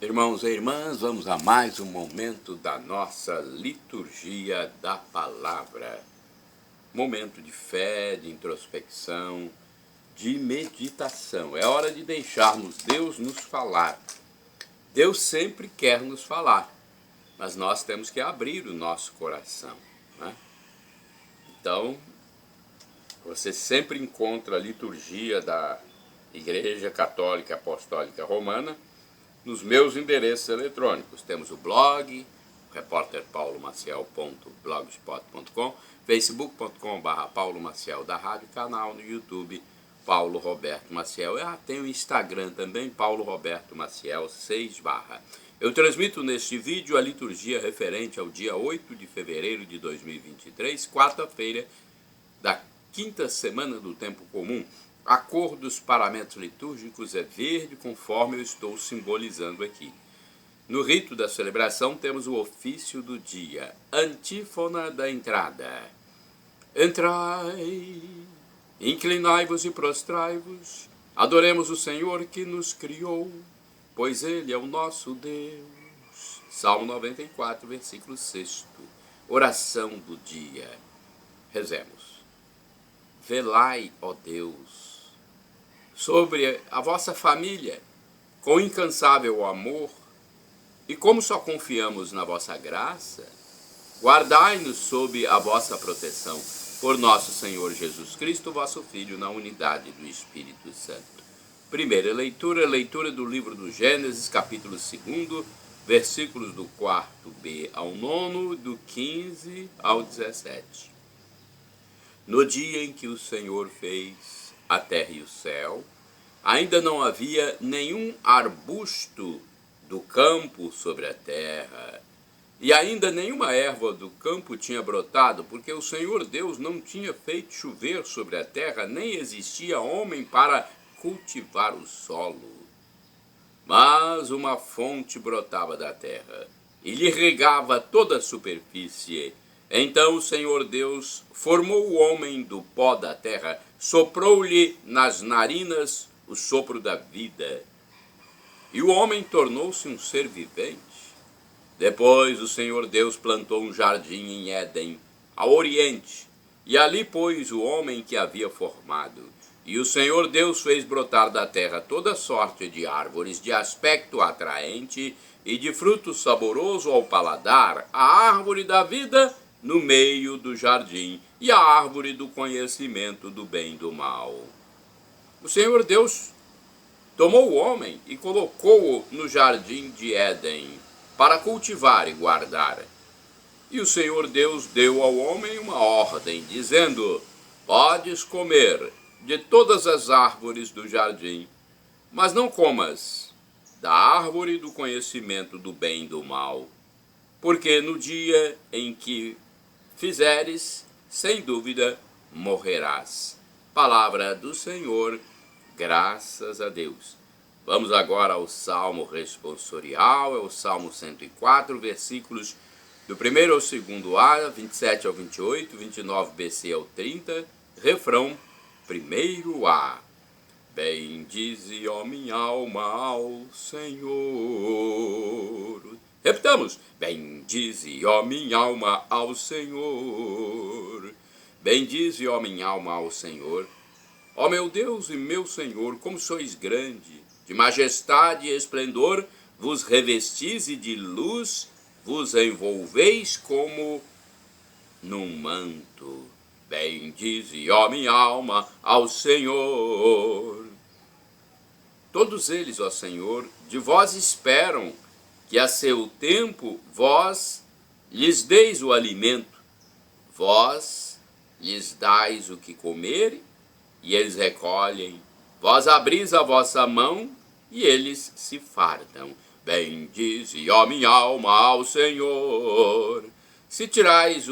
Irmãos e irmãs, vamos a mais um momento da nossa liturgia da palavra. Momento de fé, de introspecção, de meditação. É hora de deixarmos Deus nos falar. Deus sempre quer nos falar, mas nós temos que abrir o nosso coração, né? Então, você sempre encontra a liturgia da Igreja Católica Apostólica Romana nos meus endereços eletrônicos. Temos o blog, repórterpaulomaciel.blogspot.com, facebook.com/Paulo Maciel da Rádio, canal no YouTube, Paulo Roberto Maciel. Tem o Instagram também, Paulo Roberto Maciel 6 barra. Eu transmito neste vídeo a liturgia referente ao dia 8 de fevereiro de 2023, quarta-feira da quinta semana do tempo comum. A cor dos paramentos litúrgicos é verde, conforme eu estou simbolizando aqui. No rito da celebração temos o ofício do dia, antífona da entrada. Entrai, inclinai-vos e prostrai-vos, adoremos o Senhor que nos criou, pois Ele é o nosso Deus. Salmo 94, versículo 6. Oração do dia. Rezemos. Velai, ó Deus, sobre a vossa família, com incansável amor, e como só confiamos na vossa graça, guardai-nos sob a vossa proteção, por nosso Senhor Jesus Cristo, vosso Filho, na unidade do Espírito Santo. Primeira leitura, leitura do livro do Gênesis, capítulo 2, versículos do 4b ao 9, do 15 ao 17. No dia em que o Senhor fez a terra e o céu, ainda não havia nenhum arbusto do campo sobre a terra, e ainda nenhuma erva do campo tinha brotado, porque o Senhor Deus não tinha feito chover sobre a terra, nem existia homem para cultivar o solo. Mas uma fonte brotava da terra, e lhe regava toda a superfície. Então o Senhor Deus formou o homem do pó da terra, soprou-lhe nas narinas o sopro da vida, e o homem tornou-se um ser vivente. Depois o Senhor Deus plantou um jardim em Éden, ao oriente, e ali pôs o homem que havia formado. E o Senhor Deus fez brotar da terra toda sorte de árvores de aspecto atraente e de fruto saboroso ao paladar, a árvore da vida no meio do jardim, e a árvore do conhecimento do bem e do mal. O Senhor Deus tomou o homem e colocou-o no jardim de Éden, para cultivar e guardar. E o Senhor Deus deu ao homem uma ordem, dizendo: podes comer de todas as árvores do jardim, mas não comas da árvore do conhecimento do bem e do mal, porque no dia em que fizeres, sem dúvida morrerás. Palavra do Senhor, graças a Deus. Vamos agora ao Salmo responsorial, é o Salmo 104, versículos do 1º ao 2º A, 27 ao 28, 29bc ao 30, refrão 1º A. Bendize, ó minha alma, ao Senhor. Repitamos. Bendize, ó minha alma, ao Senhor. Bendize, ó minha alma, ao Senhor. Ó meu Deus e meu Senhor, como sois grande, de majestade e esplendor, vos revestis e de luz vos envolveis como num manto. Bendize, ó minha alma, ao Senhor. Todos eles, ó Senhor, de vós esperam que a seu tempo vós lhes deis o alimento. Vós lhes dais o que comer e eles recolhem. Vós abris a vossa mão e eles se fardam. Bendize, ó minha alma, ao Senhor. Se tirais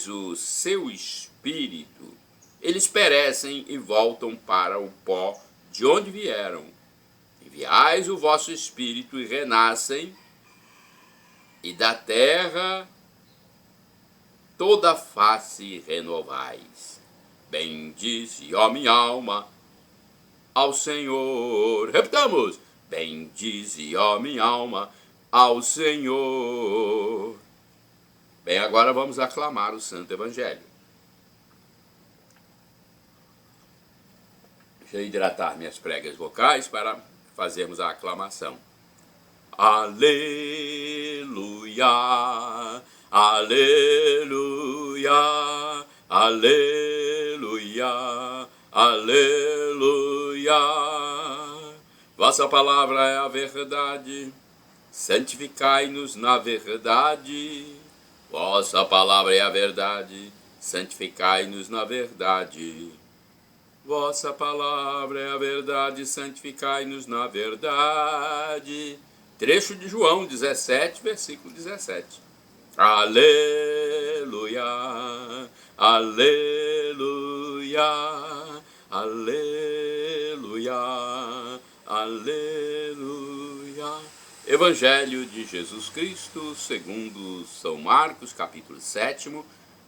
o seu espírito, eles perecem e voltam para o pó de onde vieram. Enviais o vosso espírito e renascem, e da terra toda a face renovais. Bendize, ó minha alma, ao Senhor. Repitamos. Bendize, ó minha alma, ao Senhor. Bem, agora vamos aclamar o Santo Evangelho. Deixa eu hidratar minhas pregas vocais para fazermos a aclamação. Aleluia, aleluia, aleluia, aleluia. Vossa palavra é a verdade, santificai-nos na verdade. Vossa palavra é a verdade, santificai-nos na verdade. Vossa palavra é a verdade, santificai-nos na verdade. Trecho de João 17, versículo 17. Aleluia, aleluia, aleluia, aleluia. Evangelho de Jesus Cristo, segundo São Marcos, capítulo 7,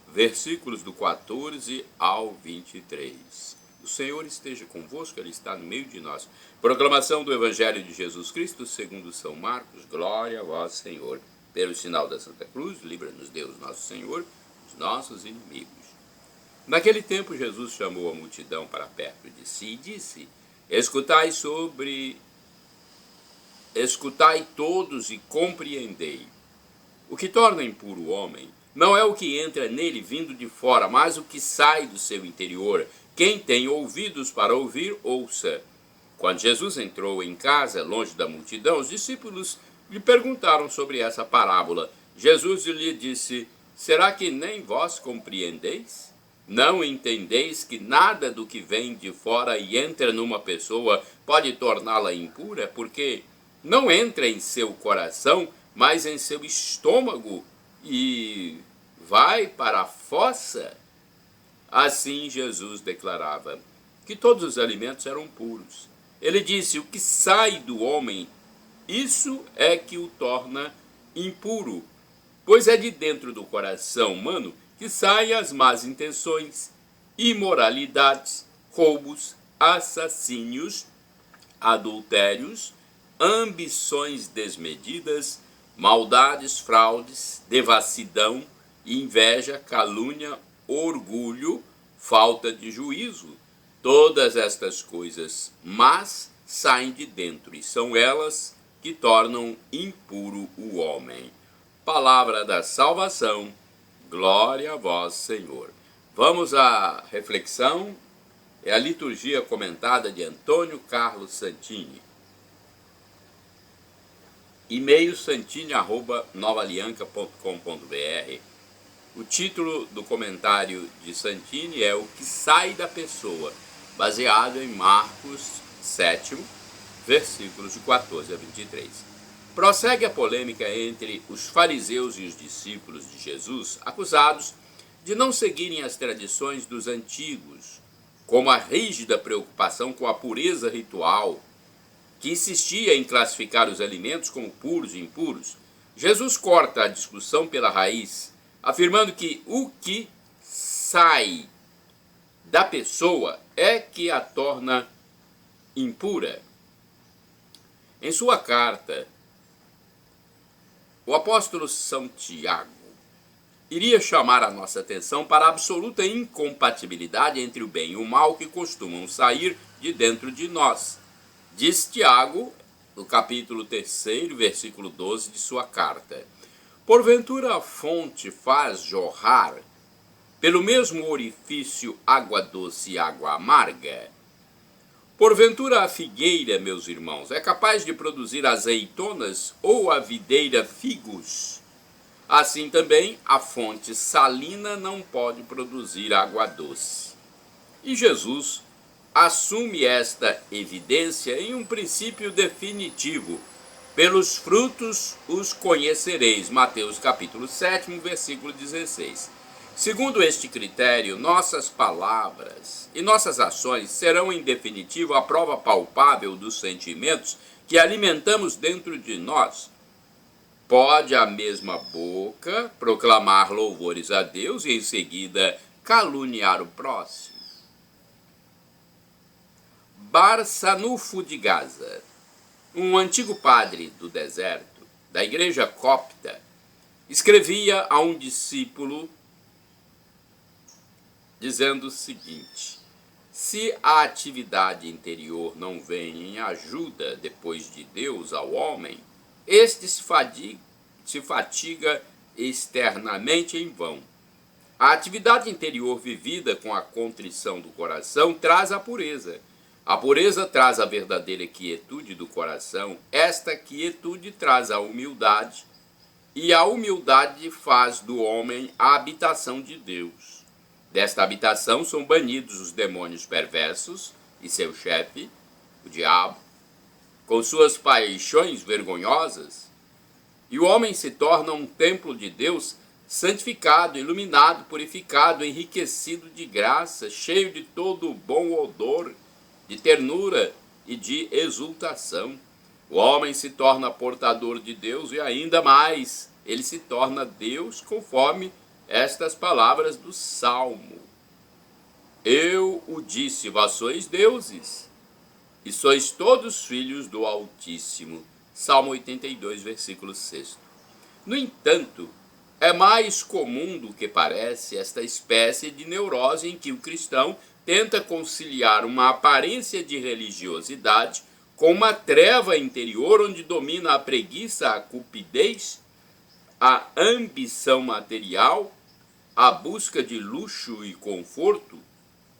versículos do 14 ao 23. O Senhor esteja convosco, Ele está no meio de nós. Proclamação do Evangelho de Jesus Cristo, segundo São Marcos. Glória a vós, Senhor. Pelo sinal da Santa Cruz, livra-nos Deus, nosso Senhor, dos nossos inimigos. Naquele tempo, Jesus chamou a multidão para perto de si e disse: Escutai todos e compreendei. O que torna impuro o homem não é o que entra nele vindo de fora, mas o que sai do seu interior. Quem tem ouvidos para ouvir, ouça. Quando Jesus entrou em casa, longe da multidão, os discípulos lhe perguntaram sobre essa parábola. Jesus lhe disse: Será que nem vós compreendeis? Não entendeis que nada do que vem de fora e entra numa pessoa pode torná-la impura? Porque não entra em seu coração, mas em seu estômago e vai para a fossa. Assim Jesus declarava que todos os alimentos eram puros. Ele disse: o que sai do homem, isso é que o torna impuro, pois é de dentro do coração humano que saem as más intenções, imoralidades, roubos, assassínios, adultérios, ambições desmedidas, maldades, fraudes, devassidão, inveja, calúnia, orgulho, falta de juízo. Todas estas coisas más saem de dentro e são elas que tornam impuro o homem. Palavra da salvação, glória a vós, Senhor. Vamos à reflexão, é a liturgia comentada de Antônio Carlos Santini. E-mail santini@novaalianca.com.br. O título do comentário de Santini é O que sai da pessoa, baseado em Marcos 7, versículos de 14 a 23. Prossegue a polêmica entre os fariseus e os discípulos de Jesus, acusados de não seguirem as tradições dos antigos, como a rígida preocupação com a pureza ritual, que insistia em classificar os alimentos como puros e impuros. Jesus corta a discussão pela raiz, afirmando que o que sai da pessoa é que a torna impura. Em sua carta, o apóstolo São Tiago iria chamar a nossa atenção para a absoluta incompatibilidade entre o bem e o mal que costumam sair de dentro de nós. Diz Tiago, no capítulo 3, versículo 12 de sua carta: Porventura a fonte faz jorrar pelo mesmo orifício água doce e água amarga? Porventura a figueira, meus irmãos, é capaz de produzir azeitonas ou a videira figos? Assim também a fonte salina não pode produzir água doce. E Jesus assume esta evidência em um princípio definitivo: pelos frutos os conhecereis. Mateus capítulo 7, versículo 16. Segundo este critério, nossas palavras e nossas ações serão, em definitivo, a prova palpável dos sentimentos que alimentamos dentro de nós. Pode a mesma boca proclamar louvores a Deus e, em seguida, caluniar o próximo. Bar Sanufo de Gaza. um antigo padre do deserto, da igreja copta, escrevia a um discípulo dizendo o seguinte: se a atividade interior não vem em ajuda depois de Deus ao homem, este se fatiga externamente em vão. A atividade interior vivida com a contrição do coração traz a pureza. A pureza traz a verdadeira quietude do coração. Esta quietude traz a humildade, e a humildade faz do homem a habitação de Deus. Desta habitação são banidos os demônios perversos e seu chefe, o diabo, com suas paixões vergonhosas, e o homem se torna um templo de Deus, santificado, iluminado, purificado, enriquecido de graça, cheio de todo o bom odor, de ternura e de exultação. O homem se torna portador de Deus e ainda mais, ele se torna Deus conforme estas palavras do Salmo. Eu o disse, vós sois deuses, e sois todos filhos do Altíssimo. Salmo 82, versículo 6. No entanto, é mais comum do que parece esta espécie de neurose em que o cristão tenta conciliar uma aparência de religiosidade com uma treva interior onde domina a preguiça, a cupidez, a ambição material, a busca de luxo e conforto,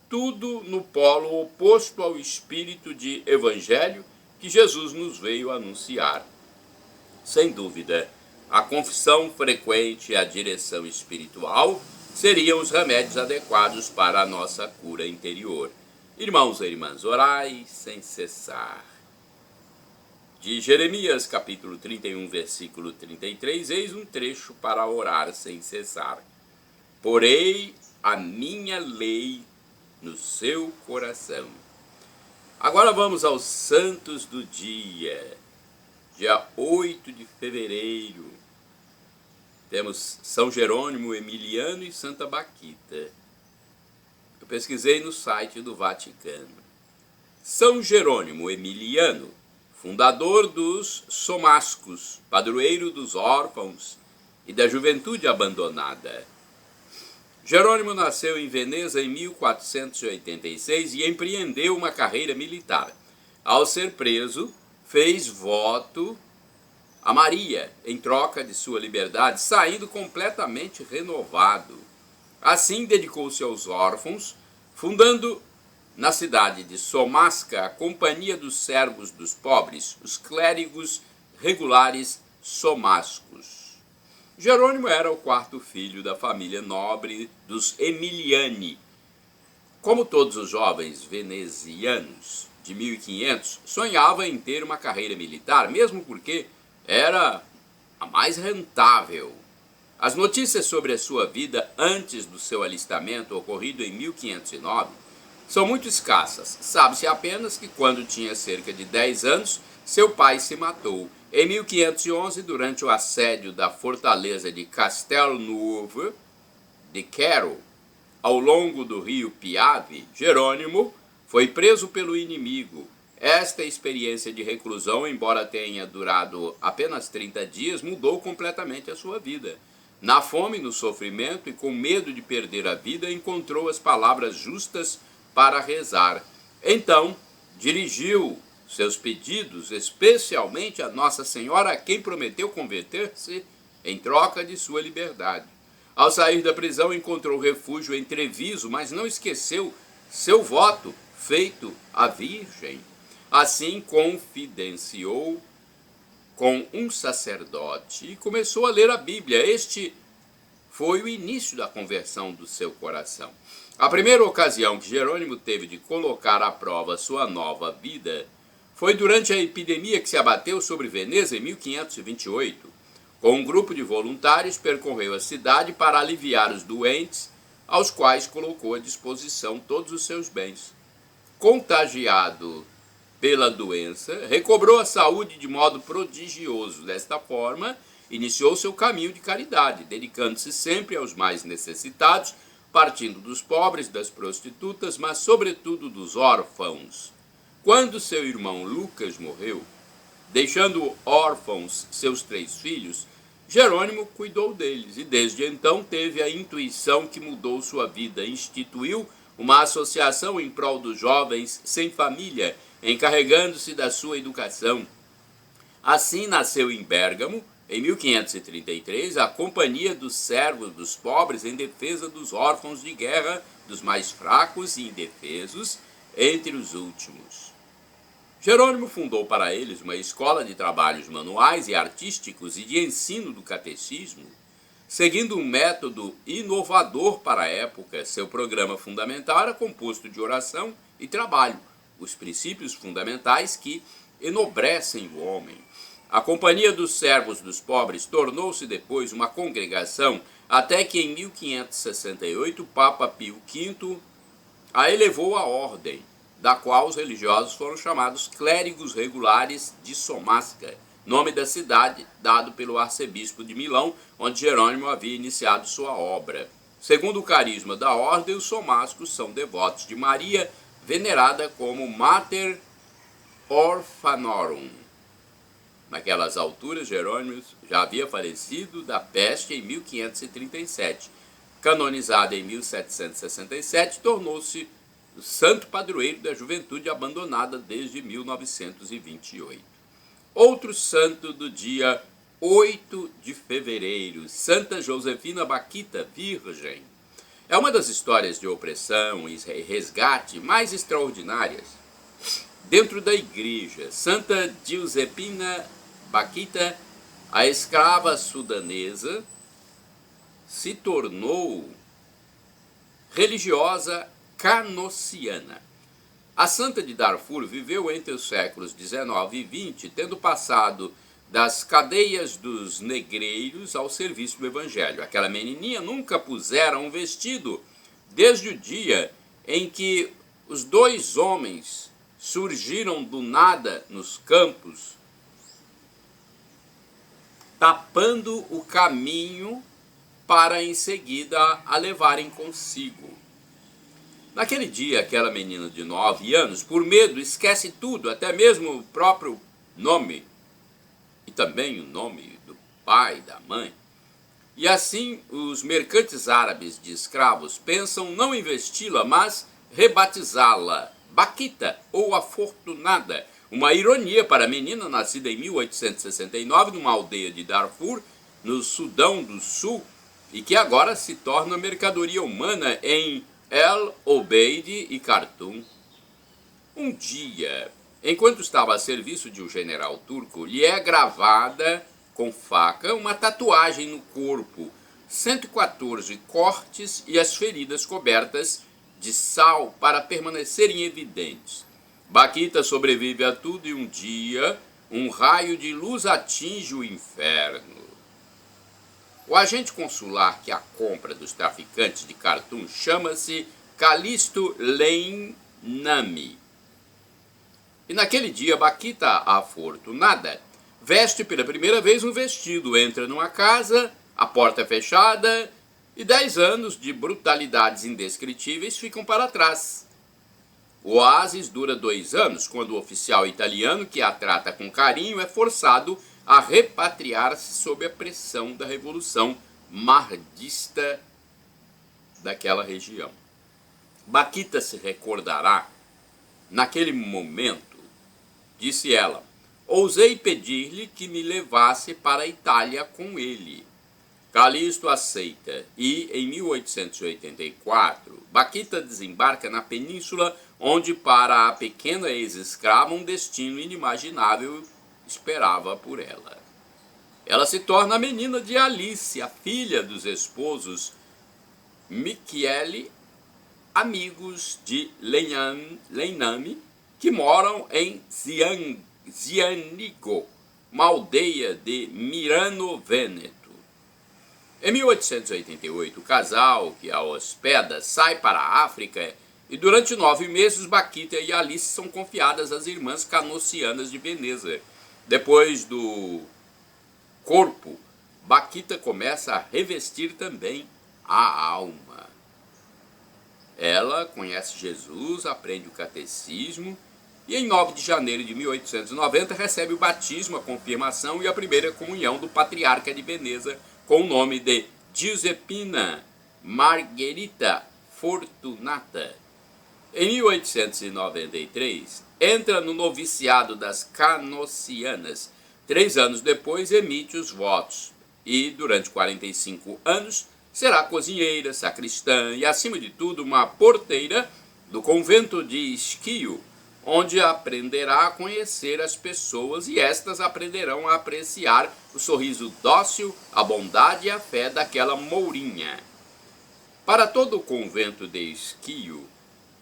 tudo no polo oposto ao espírito de evangelho que Jesus nos veio anunciar. Sem dúvida, a confissão frequente e a direção espiritual seriam os remédios adequados para a nossa cura interior. Irmãos e irmãs, orai sem cessar. De Jeremias, capítulo 31, versículo 33, eis um trecho para orar sem cessar. Porei a minha lei no seu coração. Agora vamos aos santos do dia. Dia 8 de fevereiro, temos São Jerônimo Emiliano e Santa Baquita. Eu pesquisei no site do Vaticano. São Jerônimo Emiliano, fundador dos Somascos, padroeiro dos órfãos e da juventude abandonada. Jerônimo nasceu em Veneza em 1486 e empreendeu uma carreira militar. Ao ser preso, fez voto a Maria em troca de sua liberdade, saindo completamente renovado. Assim, dedicou-se aos órfãos, fundando na cidade de Somasca a Companhia dos Servos dos Pobres, os clérigos regulares somascos. Jerônimo era o quarto filho da família nobre dos Emiliani. Como todos os jovens venezianos de 1500, sonhava em ter uma carreira militar, mesmo porque era a mais rentável. As notícias sobre a sua vida antes do seu alistamento, ocorrido em 1509, são muito escassas. Sabe-se apenas que quando tinha cerca de 10 anos, seu pai se matou. Em 1511, durante o assédio da fortaleza de Castelnuovo de Quero, ao longo do rio Piave, Jerônimo foi preso pelo inimigo. Esta experiência de reclusão, embora tenha durado apenas 30 dias, mudou completamente a sua vida. Na fome, no sofrimento e com medo de perder a vida, encontrou as palavras justas para rezar. Então, dirigiu seus pedidos especialmente a Nossa Senhora, a quem prometeu converter-se em troca de sua liberdade. Ao sair da prisão, encontrou refúgio em Treviso, mas não esqueceu seu voto feito à Virgem. Assim, confidenciou com um sacerdote e começou a ler a Bíblia. Este foi o início da conversão do seu coração. A primeira ocasião que Jerônimo teve de colocar à prova sua nova vida foi durante a epidemia que se abateu sobre Veneza em 1528. Com um grupo de voluntários, percorreu a cidade para aliviar os doentes, aos quais colocou à disposição todos os seus bens. Contagiado pela doença, recobrou a saúde de modo prodigioso. Desta forma, iniciou seu caminho de caridade, dedicando-se sempre aos mais necessitados, partindo dos pobres, das prostitutas, mas sobretudo dos órfãos. Quando seu irmão Lucas morreu, Deixando órfãos seus 3 filhos, Jerônimo cuidou deles e desde então teve a intuição que mudou sua vida. Instituiu uma associação em prol dos jovens sem família, encarregando-se da sua educação. Assim nasceu em Bérgamo, em 1533, a Companhia dos Servos dos Pobres em defesa dos órfãos de guerra, dos mais fracos e indefesos, entre os últimos. Jerônimo fundou para eles uma escola de trabalhos manuais e artísticos e de ensino do catecismo, seguindo um método inovador para a época. Seu programa fundamental era composto de oração e trabalho, os princípios fundamentais que enobrecem o homem. A Companhia dos Servos dos Pobres tornou-se depois uma congregação, até que em 1568 o Papa Pio V a elevou à ordem, da qual os religiosos foram chamados clérigos regulares de Somasca, nome da cidade dado pelo arcebispo de Milão, onde Jerônimo havia iniciado sua obra. Segundo o carisma da ordem, os somascos são devotos de Maria, venerada como Mater Orphanorum. Naquelas alturas, Jerônimo já havia falecido da peste em 1537. Canonizado em 1767, tornou-se o santo padroeiro da juventude abandonada desde 1928. Outro santo do dia 8 de fevereiro, Santa Josefina Baquita, Virgem. É uma das histórias de opressão e resgate mais extraordinárias dentro da igreja. Santa Josefina Baquita, a escrava sudanesa, se tornou religiosa canociana. A santa de Darfur viveu entre os séculos 19 e 20, tendo passado das cadeias dos negreiros ao serviço do evangelho. Aquela menininha nunca pusera um vestido desde o dia em que os 2 homens surgiram do nada nos campos, tapando o caminho para em seguida a levarem consigo. Naquele dia, aquela menina de 9 anos, por medo, esquece tudo, até mesmo o próprio nome, e também o nome do pai, da mãe. E assim, os mercantes árabes de escravos pensam não investi-la, mas rebatizá-la, Baquita, ou Afortunada, uma ironia para a menina nascida em 1869 numa aldeia de Darfur, no Sudão do Sul, e que agora se torna mercadoria humana em El Obeid e Khartoum. Um dia, enquanto estava a serviço de um general turco, lhe é gravada com faca uma tatuagem no corpo, 114 cortes e as feridas cobertas de sal para permanecerem evidentes. Baquita sobrevive a tudo e um dia um raio de luz atinge o inferno. O agente consular que a compra dos traficantes de Khartoum chama-se Calisto Leinami. E naquele dia, Baquita, a Afortunada, veste pela primeira vez um vestido, entra numa casa, a porta é fechada e 10 anos de brutalidades indescritíveis ficam para trás. O oásis dura 2 anos, quando o oficial italiano que a trata com carinho é forçado a repatriar-se sob a pressão da revolução mahdista daquela região. Baquita se recordará, naquele momento, disse ela, ousei pedir-lhe que me levasse para a Itália com ele. Calisto aceita e, em 1884, Baquita desembarca na península, onde para a pequena ex-escrava um destino inimaginável esperava por ela. Ela se torna a menina de Alice, a filha dos esposos Michele, amigos de Leinami, que moram em Zianigo, uma aldeia de Mirano Vêneto. Em 1888, o casal que a hospeda sai para a África e durante 9 meses Baquita e Alice são confiadas às irmãs canocianas de Veneza. Depois do corpo, Baquita começa a revestir também a alma. Ela conhece Jesus, aprende o catecismo e em 9 de janeiro de 1890 recebe o batismo, a confirmação e a primeira comunhão do patriarca de Veneza com o nome de Giuseppina Margherita Fortunata. Em 1893, entra no noviciado das Canossianas. 3 anos depois, emite os votos e, durante 45 anos, será cozinheira, sacristã e, acima de tudo, uma porteira do convento de Schio, onde aprenderá a conhecer as pessoas e estas aprenderão a apreciar o sorriso dócil, a bondade e a fé daquela mourinha. Para todo o convento de Schio,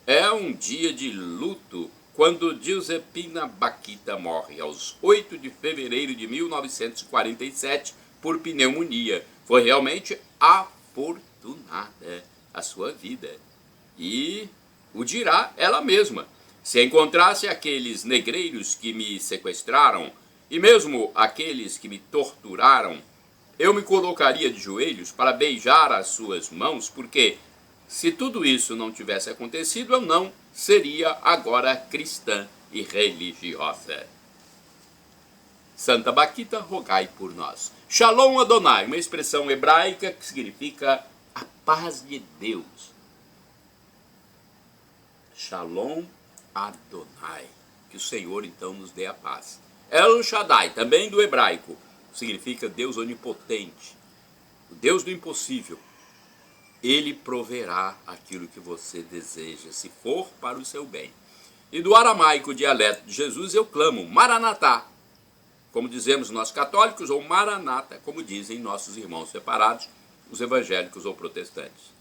é um dia de luto quando Giuseppina Bakhita morre aos 8 de fevereiro de 1947 por pneumonia. Foi realmente afortunada a sua vida. E o dirá ela mesma. Se encontrasse aqueles negreiros que me sequestraram e mesmo aqueles que me torturaram, eu me colocaria de joelhos para beijar as suas mãos, porque se tudo isso não tivesse acontecido, eu não seria agora cristã e religiosa. Santa Bakhita, rogai por nós. Shalom Adonai, uma expressão hebraica que significa a paz de Deus. Shalom Adonai, que o Senhor então nos dê a paz. El Shaddai, também do hebraico, significa Deus onipotente, o Deus do impossível. Ele proverá aquilo que você deseja, se for para o seu bem. E do aramaico dialeto de Jesus eu clamo, Maranatá, como dizemos nós católicos, ou Maranata, como dizem nossos irmãos separados, os evangélicos ou protestantes.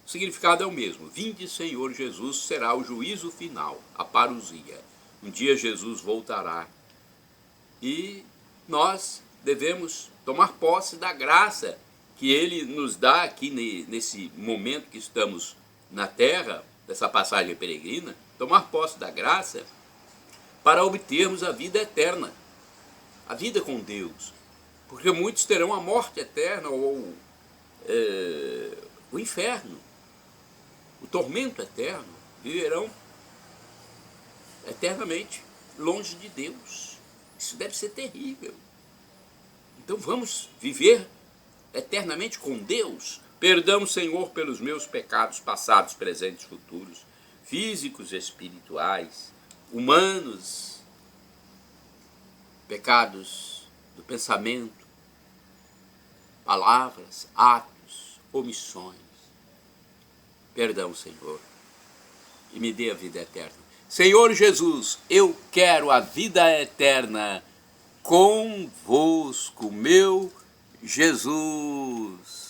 O significado é o mesmo. Vinde, Senhor Jesus, será o juízo final, a parousia. Um dia Jesus voltará e nós devemos tomar posse da graça que Ele nos dá aqui nesse momento que estamos na terra, dessa passagem peregrina, tomar posse da graça para obtermos a vida eterna, a vida com Deus. Porque muitos terão a morte eterna ou o inferno, o tormento eterno, viverão eternamente longe de Deus. Isso deve ser terrível. Então vamos viver eternamente com Deus. Perdão, Senhor, pelos meus pecados passados, presentes, futuros, físicos, espirituais, humanos, pecados do pensamento, palavras, atos, omissões. Perdão, Senhor, e me dê a vida eterna. Senhor Jesus, eu quero a vida eterna convosco, meu Jesus.